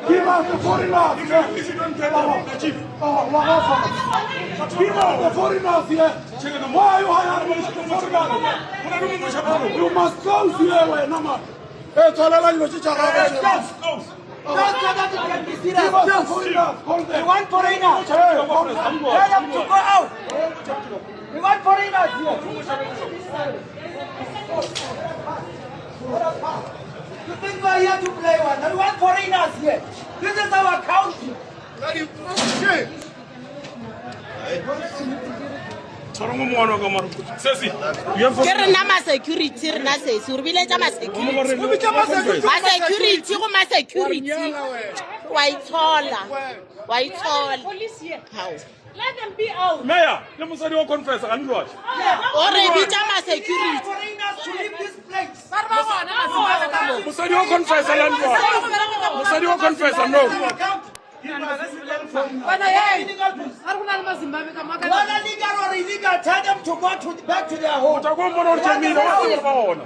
Give us the foreigners here. If you don't get the chief. Give us the foreigners here. Why are you hiring foreigners? You must close here, Nama. Hey, give us the foreigners. We want foreigners. Tell them to go out. We want foreigners here. You think we're here to play one? We want foreigners here. This is our country. Kere na ma security re na se surbile tsa ma security go ma security wa ithola Police here. how Let them be out. Mayor, le mosadi wa conference ga ndwa. already tsa ma security Foreigners to leave this place. Mosadi wa conference ga ndwa. Mosadi wa conference no. Whether legal or illegal, tell them to go back to their home. Ta go mona o tshemile wa se ba ona.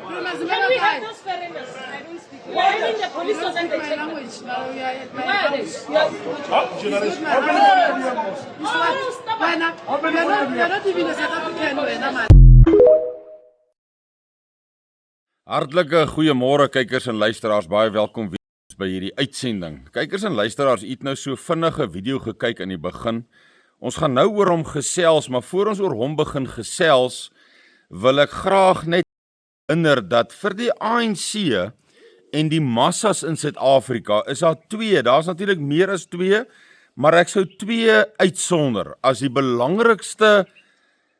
Can we have those foreigners? I don't speak. Why in the police doesn't they take them? Where are they? Hartlike goeiemôre kykers en luisteraars, baie welkom weer by hierdie uitsending. Kykers en luisteraars, u het nou so vinnige video gekyk in die begin. Ons gaan nou oor hom gesels, maar voor ons oor hom begin gesels, wil ek graag net herinner dat vir die ANC en die massas in Suid-Afrika is daar twee, daar's natuurlik meer as twee, maar ek sou twee uitsonder as die belangrikste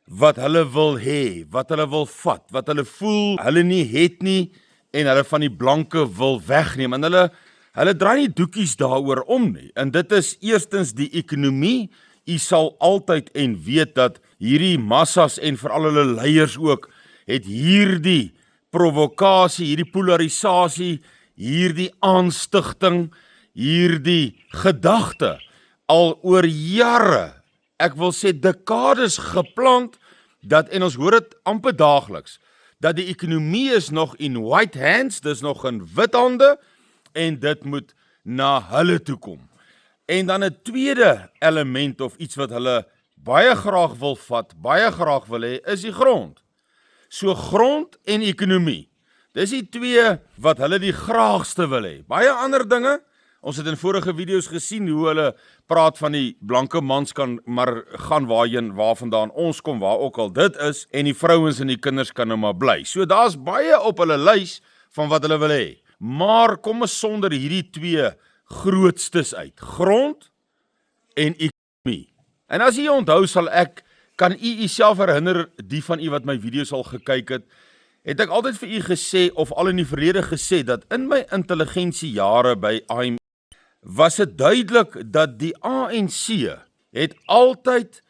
wat hulle wil hê, wat hulle wil vat, wat hulle voel hulle nie het nie en hulle van die blanke wil wegneem. En hulle draai nie doekies daaroor om nie. En dit is eerstens die ekonomie. U sal altyd en weet dat hierdie massas en veral hulle leiers ook het hierdie provokasie, hierdie polarisasie, hierdie aanstigting, hierdie gedagte al oor jare, ek wil sê dekades geplant, dat, en ons hoor dit amper daagliks, dat die ekonomie is nog in white hands, dis nog in wit hande, en dit moet na hulle toe kom. En dan 'n tweede element of iets wat hulle baie graag wil vat, baie graag wil hê, is die grond. So grond en ekonomie. Dis die twee wat hulle die graagste wil hê. Baie ander dinge, ons het in vorige video's gesien hoe hulle praat van die blanke mans kan maar gaan waar vandaan ons kom, waar ook al dit is, en die vrouens en die kinders kan nou maar bly. So daar's baie op hulle lys van wat hulle wil hê. Maar kom ons sonder hierdie twee grootstes uit. Grond en ekonomie. En as u onthou sal ek, kan u self herinner, die van u wat my video's al gekyk het ek altyd vir u gesê, of al in die verlede gesê, dat in my intelligensiejare by AME, was dit duidelik dat die ANC het altyd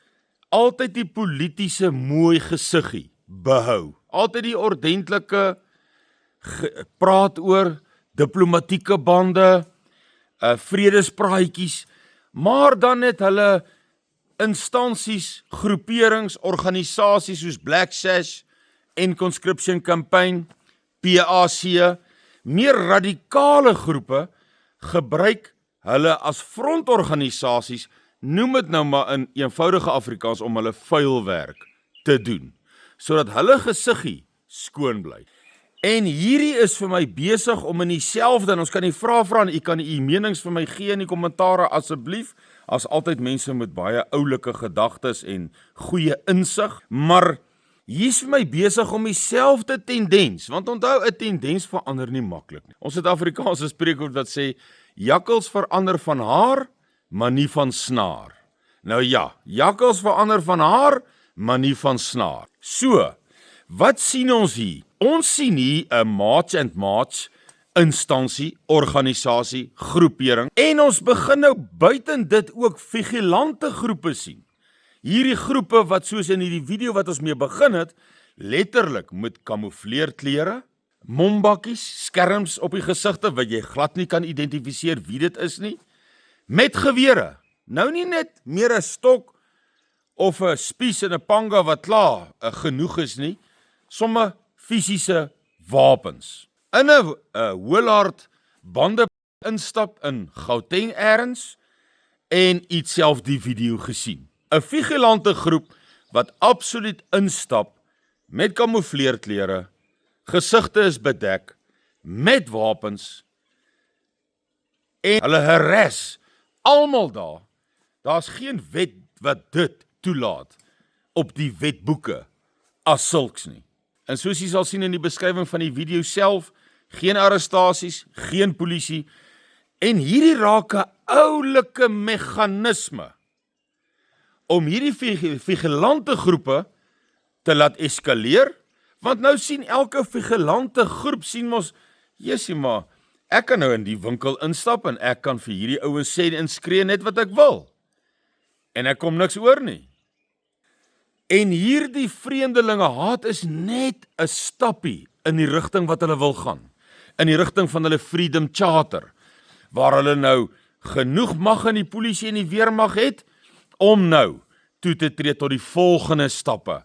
die politiese mooi gesiggie behou. Altyd die ordentlike praat oor diplomatieke bande, vredespraatjies, maar dan het hulle instansies, groeperings, organisasies soos Black Sash en Conscription Campaign, PAC, meer radikale groepe gebruik hulle as frontorganisasies, noem dit nou maar in eenvoudige Afrikaans, om hulle vuilwerk te doen, sodat hulle gesiggie skoon bly. En hierdie is vir my besig om in dieselfde, en ons kan die vraag vra, en u kan u menings vir my gee in die kommentare asseblief, as altyd mense met baie oulike gedagtes en goeie insig, maar hier is vir my besig om dieselfde tendens, want onthou, 'n tendens verander nie maklik nie. Ons het Afrikaanse spreekwoord wat sê, jakkals verander van haar, maar nie van snaar. Nou ja, jakkals verander van haar, maar nie van snaar. So, wat sien ons hier? Ons sien hier 'n March and March instansie, organisasie, groepering, en ons begin nou buiten dit ook vigilante groepe sien. Hierdie groepe wat soos in hierdie video wat ons mee begin het, letterlik met kamoufleer klere, mombakkies, skerms op die gesigte wat jy glad nie kan identifiseer wie dit is nie, met gewere. Nou nie net meer 'n stok of 'n spies en 'n panga wat klaar genoeg is nie, somme fisiese wapens. In 'n Willard bande instap in Gauteng ergens en iets self die video gesien. 'n Vigilante groep wat absoluut instap met kamoufleerklere, gesigte is bedek, met wapens en hulle harass almal daar. Daar's geen wet wat dit toelaat op die wetboeke as sulks nie. En soos jy sal sien in die beskrywing van die video self, geen arrestasies, geen polisie, en hierdie raak 'n oulike meganisme om hierdie vigilante groepe te laat eskaleer, want nou sien elke vigilante groep sien mos, jessie maar, ek kan nou in die winkel instap en ek kan vir hierdie ouens sê en skree net wat ek wil. En ek kom niks oor nie. En hierdie vreemdelinge haat is net 'n stappie in die rigting wat hulle wil gaan. In die rigting van hulle Freedom Charter, waar hulle nou genoeg mag in die polisie en die weermag het, om nou toe te tree tot die volgende stappe.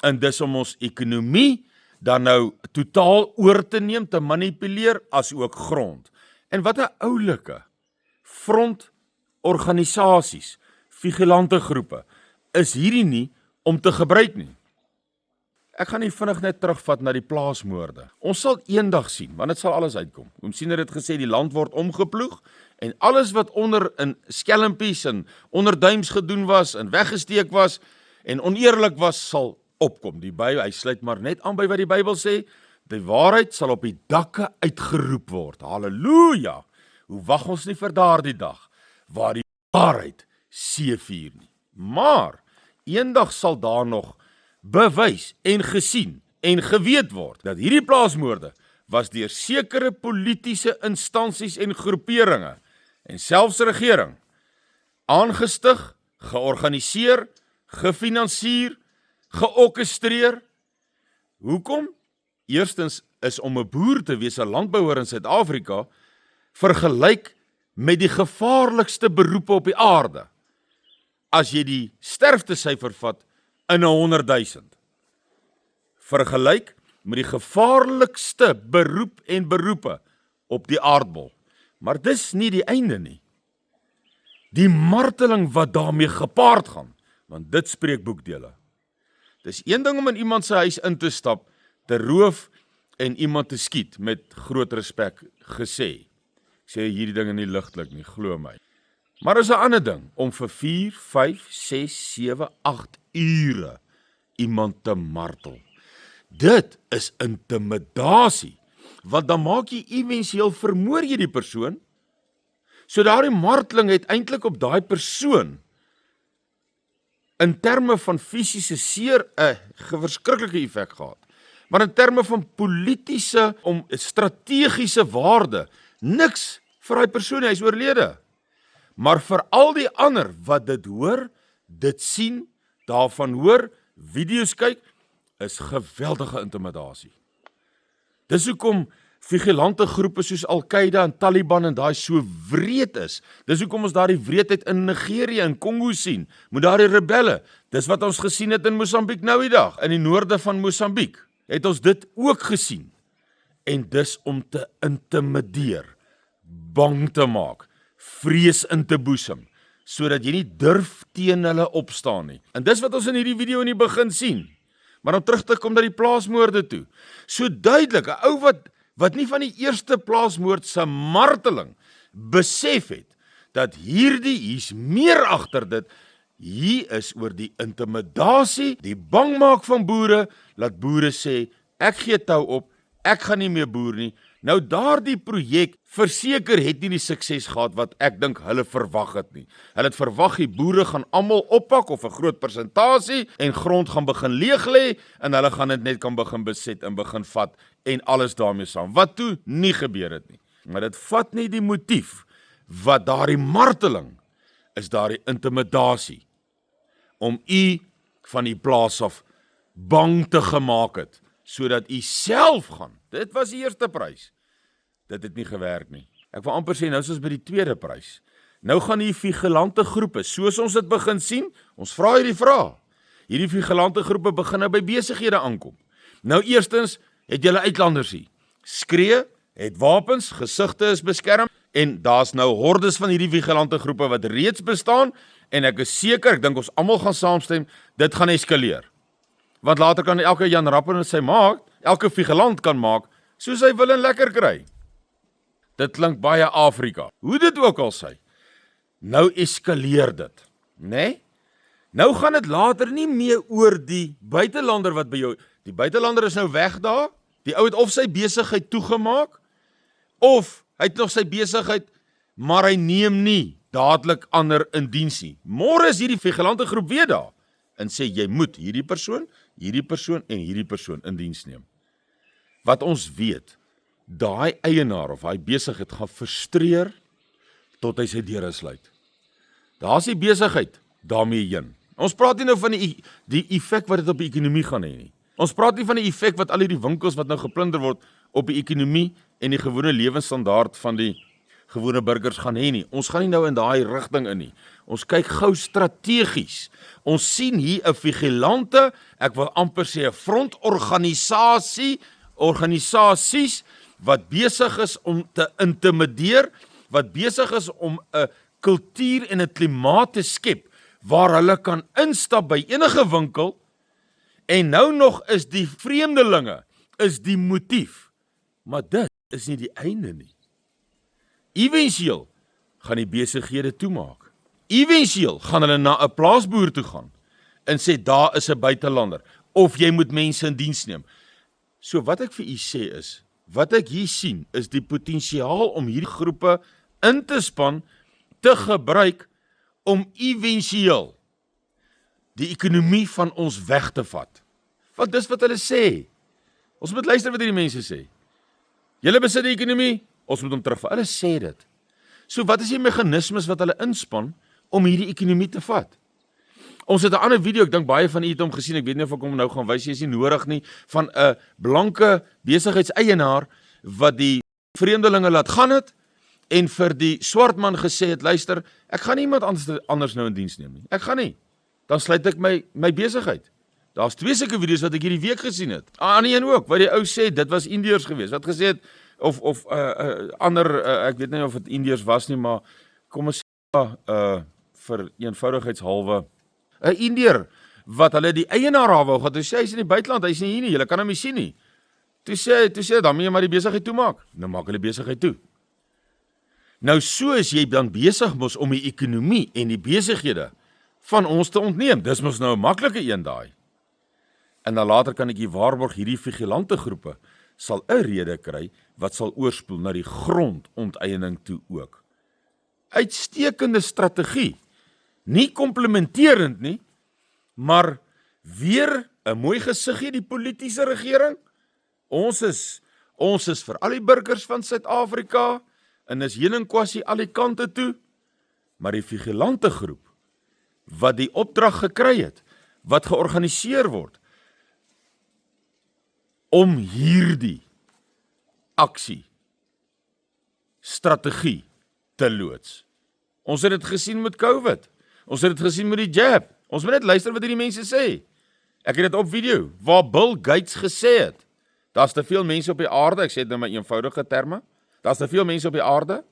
En dis om ons ekonomie dan nou totaal oor te neem, te manipuleer, as ook grond. En wat 'n oulike frontorganisasies, vigilante groepe, is hierdie nie om te gebruik nie. Ek gaan nie vinnig net terugvat na die plaasmoorde. Ons sal eendag sien, want dit sal alles uitkom. Oom Siener het gesê die land word omgeploeg en alles wat onder in skelmpies en onderduims gedoen was en weggesteek was en oneerlik was, sal opkom. Die Bybel, hy sluit maar net aan by wat die Bybel sê, die waarheid sal op die dakke uitgeroep word. Halleluja! Hoe wag ons nie vir daardie dag, waar die waarheid seëvier nie. Maar, eendag sal daar nog bewys en gesien en geweet word, dat hierdie plaasmoorde was deur sekere politiese instansies en groeperinge, en selfs regering, aangestig, georganiseer, gefinansier, georkestreer. Hoekom? Eerstens is om 'n boer te wees, 'n landbouer in Suid-Afrika, vergelyk met die gevaarlikste beroepe op die aarde. As jy die sterftesyfer vat in 100,000. Vergelyk met die gevaarlikste beroep en beroepe op die aardbol. Maar dis nie die einde nie. Die marteling wat daarmee gepaard gaan, want dit spreek boekdele. Dis een ding om in iemand se huis in te stap, te roof en iemand te skiet, met groot respek gesê. Ek sê hierdie ding in die ligtelik nie, glo my. Maar is 'n ander ding, om vir 4, 5, 6, 7, 8 ure iemand te martel. Dit is intimidasie, want dan maak jy eventueel vermoor jy die persoon, so daardie marteling het eintlik op daai persoon, in terme van fisiese seer, 'n verskriklike effek gehad. Maar in terme van politiese, strategiese waarde, niks vir daai persoon, hy is oorlede. Maar vir al die ander wat dit hoor, dit sien, daarvan hoor, video's kyk, is geweldige intimidasie. Dis hoekom vigilante groepe soos Al-Qaeda en Taliban en daai so wreed is. Dis hoekom ons daardie wreedheid in Nigerië en Kongo sien, met daardie rebelle. Dis wat ons gesien het in Mosambiek nou die dag, in die noorde van Mosambiek, het ons dit ook gesien. En dis om te intimideer, bang te maak, vrees in te boesem, sodat jy nie durf teen hulle opstaan nie. En dis wat ons in hierdie video in die begin sien. Maar om terug te kom na die plaasmoorde toe. So duidelik, 'n ou wat nie van die eerste plaasmoord se marteling besef het, dat hier's meer agter dit, hier is oor die intimidasie, die bangmaak van boere, laat boere sê, ek gee tou op, ek gaan nie meer boer nie. Nou daardie projek verseker het nie die sukses gehad wat ek dink hulle verwag het nie. Hulle het verwag die boere gaan almal oppak of 'n groot persentasie en grond gaan begin leeg lê en hulle gaan dit net kan begin beset en begin vat en alles daarmee saam. Wat toe nie gebeur het nie. Maar dit vat nie die motief wat daardie marteling is, daardie intimidasie om u van die plaas af bang te gemaak het, sodat u self gaan. Dit was die eerste prys. Dit het nie gewerk nie. Ek wil amper sê, nou is ons by die tweede prys. Nou gaan die vigilante groepe, soos ons dit begin sien, ons vra hierdie vraag. Hierdie vigilante groepe begin nou by besighede aankom. Nou eerstens, het julle uitlanders hier. Skree, het wapens, gesigte is beskerm en daar's nou hordes van hierdie vigilante groepe wat reeds bestaan en ek is seker, ek dink ons almal gaan saamstem, dit gaan eskaleer. Want later kan elke Jan Rapper sy maak, elke vigilant kan maak, soos hy wil en lekker kry. Dit klink baie Afrika. Hoe dit ook al sy. Nou eskaleer dit, né? Nou gaan dit later nie meer oor die buitelander wat by jou, die buitelander is nou weg daar, die ou het of sy besigheid toegemaak, of hy het nog sy besigheid, maar hy neem nie dadelik ander in diens nie. Môre is hierdie vigilante groep weer daar, en sê jy moet hierdie persoon en hierdie persoon in diens neem. Wat ons weet, daai eienaar of hy besigheid gaan frustreer, tot hy sy deure sluit. Daar's die besigheid daarmee heen. Ons praat nie nou van die effek wat dit op die ekonomie gaan hê nie. Ons praat nie van die effek wat al hierdie winkels wat nou geplunder word op die ekonomie en die gewone lewensstandaard van die gewone burgers gaan hê nie. Ons gaan nie nou in daai rigting in nie. Ons kyk gou strategies. Ons sien hier 'n vigilante, ek wil amper sê 'n organisasies wat besig is om te intimideer, wat besig is om 'n kultuur en 'n klimaat te skep waar hulle kan instap by enige winkel en nou nog is die vreemdelinge is die motief. Maar dit is nie die einde nie. Eventueel gaan die besighede toemaak. Eventueel gaan hulle na 'n plaasboer toe gaan en sê daar is 'n buitelander of jy moet mense in diens neem. So wat ek vir u sê is, wat ek hier sien is die potensiaal om hierdie groepe in te span, te gebruik om eventueel die ekonomie van ons weg te vat. Want dis wat hulle sê. Ons moet luister wat hierdie mense sê. Julle besit die ekonomie, ons moet hom terugvat. Hulle sê dit. So wat is die meganismes wat hulle inspan om hierdie ekonomie te vat? Ons het 'n ander video, ek dink baie van u het hom gesien, ek weet nie of ek hom nou gaan wys, jy is nie nodig nie, van 'n blanke besigheidseienaar wat die vreemdelinge laat gaan het en vir die swart man gesê het, luister, ek gaan nie iemand anders nou in diens neem nie. Ek gaan nie. Dan sluit ek my besigheid. Daar's 2 sulke video's wat ek hierdie week gesien het. Ander een ook, wat die ou sê dit was Indiërs geweest. Wat gesê het of ander ek weet nie of dit Indiërs was nie, maar kom ons sê vir eenvoudigheidshalwe 'n Indiër wat hulle die eienaar haar wou gehad. Toe sê hy is in die buiteland, hy is nie hier nie. Julle kan hom nie sien nie. Toe sê dan moet jy maar die besigheid toemaak. Nou maak hulle besigheid toe. Nou so is jy dan besig mos om die ekonomie en die besighede van ons te ontneem. Dis mos nou 'n maklike een daai. En dan later kan ek waarborg hierdie vigilante groepe sal 'n rede kry wat sal oorspoel na die grondonteeneming toe ook. Uitstekende strategie. Nie komplementerend nie, maar weer 'n mooi gesiggie die politiese regering. Ons is vir al die burgers van Suid-Afrika en is heuningkwassie al die kante toe, maar die vigilante groep wat die opdrag gekry het, wat georganiseer word om hierdie aksie, strategie te loods. Ons het dit gesien met COVID. Ons het dit gesien met die jab. Ons moet net luister wat hierdie mense sê. Ek het dit op video, waar Bill Gates gesê het, daar's te veel mense op die aarde, ek sê dit nou met eenvoudige terme, daar's te veel mense op die aarde,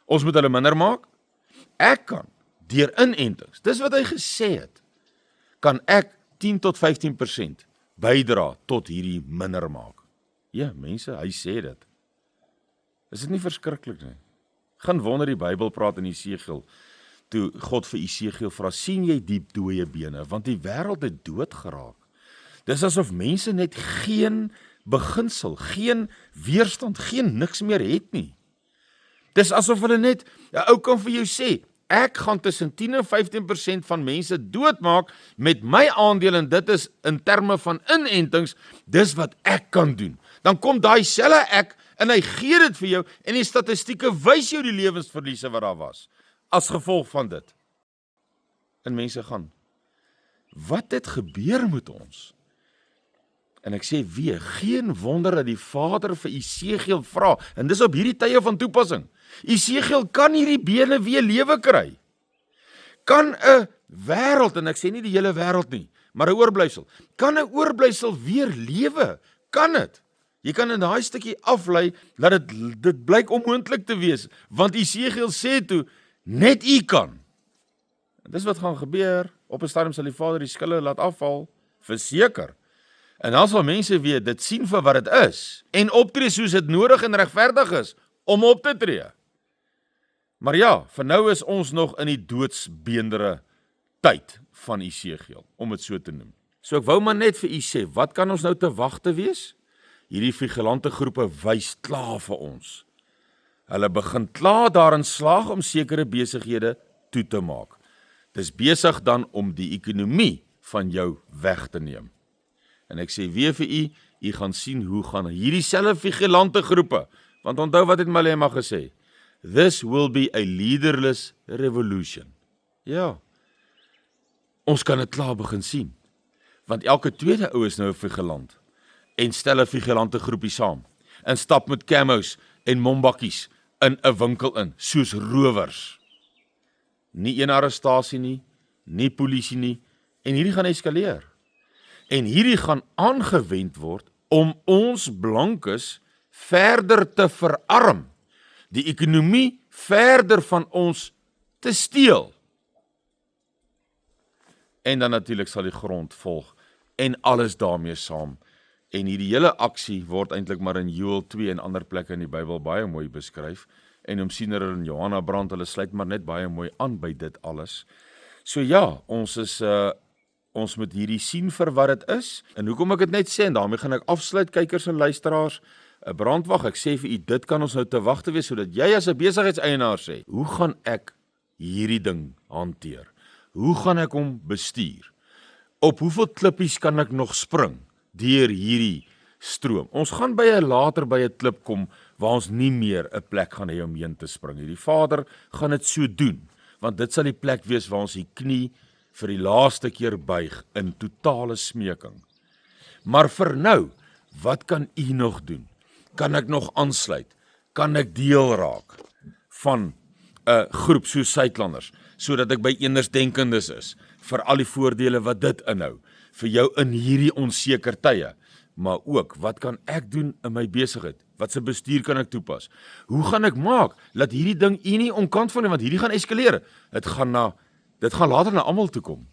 ons moet hulle minder maak. Ek kan, deur inentings, dis wat hy gesê het, kan ek 10 tot 15% bydra tot hierdie minder maak. Ja, mense, hy sê dit. Is dit nie verskriklik nie? Gaan wonder die Bybel praat in Esegiel, toe God vir Esegiel vra, sien jy die dooie bene, want die wêreld het dood geraak. Dis asof mense net geen beginsel, geen weerstand, geen niks meer het nie. Dis asof hulle net, 'n ou kan vir jou sê, ek gaan tussen 10 en 15% van mense doodmaak met my aandeel en dit is in terme van inentings, dis wat ek kan doen. Dan kom daai selfe ek en hy gee dit vir jou en die statistieke wys jou die lewensverliese wat daar was as gevolg van dit. En mense gaan, wat het gebeur met ons? En ek sê weer, geen wonder dat die Vader vir Esegiel vra, en dis op hierdie tye van toepassing. Esegiel kan hierdie bene weer lewe kry. Kan 'n wêreld, en ek sê nie die hele wêreld nie, maar 'n oorblyfsel, kan 'n oorblyfsel weer lewe? Kan dit? Jy kan in daai stukkie aflei dat dit blyk onmoontlik te wees, want Esegiel sê toe, net U kan. En dis wat gaan gebeur, op 'n stadium sal die Vader die skille laat afval, verseker. En dan sal mense weet, dit sien vir wat dit is, en optree soos dit nodig en regverdig is, om op te tree. Maar ja, vir nou is ons nog in die doodsbeendere tyd van Esegiel, om dit so te noem. So ek wou maar net vir u sê, wat kan ons nou te wagte wees? Hierdie vigilante groepe wys klaar vir ons. Hulle begin klaar daarin slaag om sekere besighede toe te maak. Dis besig dan om die ekonomie van jou weg te neem. En ek sê weer vir u, u gaan sien hoe gaan hierdie selfe vigilante groepe, want onthou wat het Malema gesê, this will be a leaderless revolution. Ja, ons kan dit klaar begin sien, want elke tweede ou is nou 'n vigilant, en stel 'n vigilante groepie saam, en stap met camos en mombakkies in 'n winkel in, soos rowers. Nie een arrestasie nie polisie nie, en hierdie gaan eskaleer. En hierdie gaan aangewend word om ons blankes verder te verarm, die ekonomie verder van ons te steel. En dan natuurlik sal die grond volg, en alles daarmee saam. En hierdie hele aksie word eintlik maar in Joël 2 en ander plekke in die Bybel baie mooi beskryf, en Siener en Johanna Brand, hulle sluit maar net baie mooi aan by dit alles. So ja, ons moet hierdie sien vir wat dit is, en hoekom ek dit net sê, en daarmee gaan ek afsluit, kykers en luisteraars, 'n brandwag, ek sê vir u, dit kan ons nou te wagte wees, sodat jy as 'n besigheidseienaar sê, hoe gaan ek hierdie ding hanteer? Hoe gaan ek hom bestuur? Op hoeveel klippies kan ek nog spring deur hierdie stroom? Ons gaan later by 'n klip kom, waar ons nie meer 'n plek gaan hê om heen te spring. Die Vader gaan dit so doen, want dit sal die plek wees waar ons die knie vir die laaste keer buig in totale smeking. Maar vir nou, wat kan u nog doen? Kan ek nog aansluit? Kan ek deel raak van 'n groep soos Suidlanders, sodat ek by eendersdenkendes is, vir al die voordele wat dit inhou, vir jou in hierdie onseker tye, maar ook, wat kan ek doen in my besigheid? Wat se bestuur kan ek toepas? Hoe gaan ek maak, dat hierdie ding u nie onkant van nie, want hierdie gaan eskaleer. Dit gaan later na almal toe kom.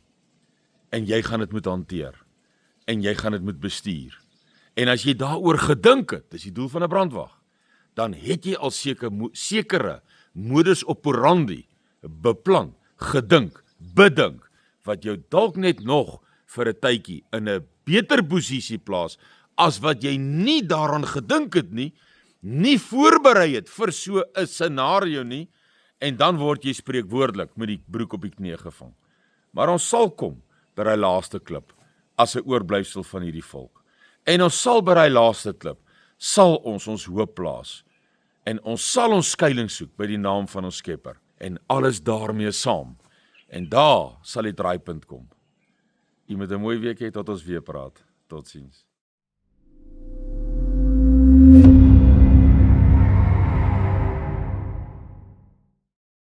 En jy gaan dit moet hanteer. En jy gaan dit moet bestuur. En as jy daaroor gedink het, dis die doel van 'n brandwag, dan het jy al sekere modus operandi beplan, gedink, bedink, wat jou dalk net nog vir 'n tydjie in 'n beter posisie plaas, as wat jy nie daaraan gedink het nie voorberei het vir so 'n scenario nie, en dan word jy spreekwoordelik met die broek op die knie gevang. Maar ons sal kom by die laaste klip, as 'n oorblyfsel van hierdie volk. En ons sal by die laaste klip, sal ons hoop plaas, en ons sal ons skuiling soek by die naam van ons Skepper, en alles daarmee saam, en daar sal die draaipunt kom. U moet 'n mooi week hê tot ons weer praat. Totsiens.